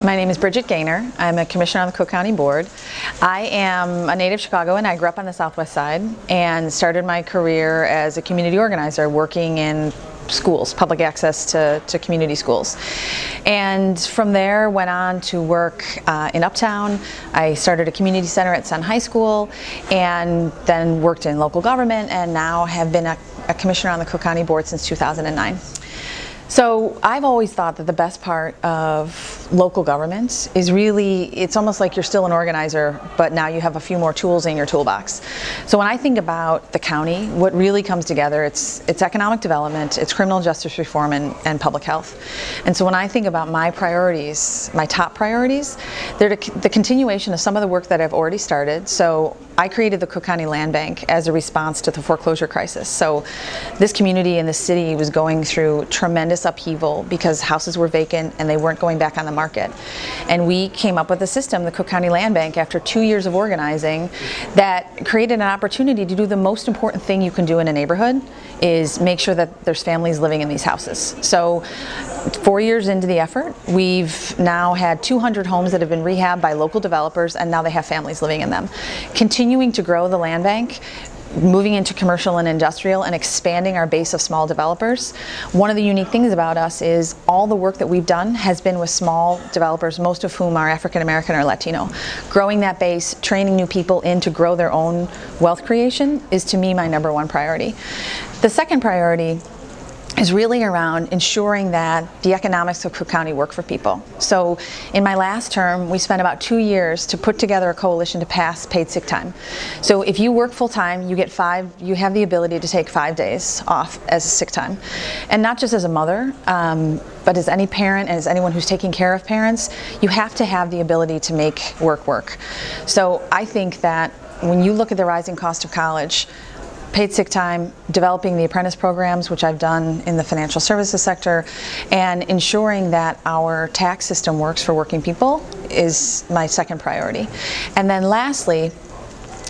My name is Bridget Gainer. I'm a commissioner on the Cook County Board. I am a native Chicagoan. I grew up on the Southwest Side and started my career as a community organizer working in schools, public access to community schools. And from there went on to work in Uptown. I started a community center at Sun High School and then worked in local government and now have been a commissioner on the Cook County Board since 2009. So I've always thought that the best part of local government is really, it's almost like you're still an organizer, but now you have a few more tools in your toolbox. So when I think about the county, what really comes together, it's economic development, it's criminal justice reform, and public health. And so when I think about my priorities, my top priorities, they're the continuation of some of the work that I've already started. So I created the Cook County Land Bank as a response to the foreclosure crisis. So this community and this city was going through tremendous upheaval because houses were vacant and they weren't going back on the market. And we came up with a system, the Cook County Land Bank, after 2 years of organizing, that created an opportunity to do the most important thing you can do in a neighborhood, is make sure that there's families living in these houses. So 4 years into the effort, we've now had 200 homes that have been rehabbed by local developers, and now they have families living in them. Continuing to grow the land bank, moving into commercial and industrial, and expanding our base of small developers. One of the unique things about us is all the work that we've done has been with small developers, most of whom are African American or Latino. Growing that base, training new people in to grow their own wealth creation is, to me, my #1 priority. The second priority is really around ensuring that the economics of Cook County work for people. So in my last term, we spent about 2 years to put together a coalition to pass paid sick time. So if you work full time, you have the ability to take 5 days off as sick time. And not just as a mother, but as any parent and as anyone who's taking care of parents, you have to have the ability to make work work. So I think that when you look at the rising cost of college, paid sick time, developing the apprentice programs, which I've done in the financial services sector, and ensuring that our tax system works for working people is my second priority. And then lastly,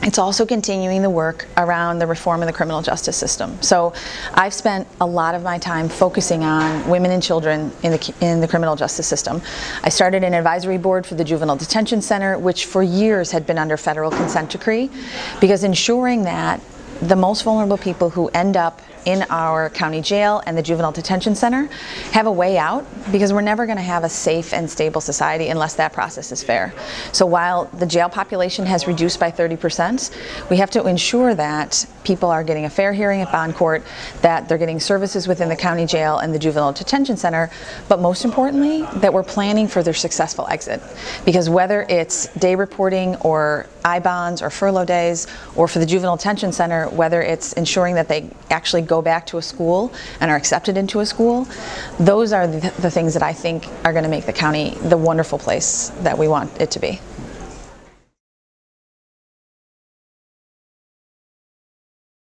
it's also continuing the work around the reform of the criminal justice system. So I've spent a lot of my time focusing on women and children in the criminal justice system. I started an advisory board for the Juvenile Detention Center, which for years had been under federal consent decree, because ensuring that the most vulnerable people who end up in our county jail and the juvenile detention center have a way out, because we're never going to have a safe and stable society unless that process is fair. So while the jail population has reduced by 30%, we have to ensure that people are getting a fair hearing at bond court, that they're getting services within the county jail and the juvenile detention center, but most importantly, that we're planning for their successful exit. Because whether it's day reporting or I-bonds or furlough days, or for the juvenile detention center, whether it's ensuring that they actually go back to a school and are accepted into a school, those are the things that I think are going to make the county the wonderful place that we want it to be.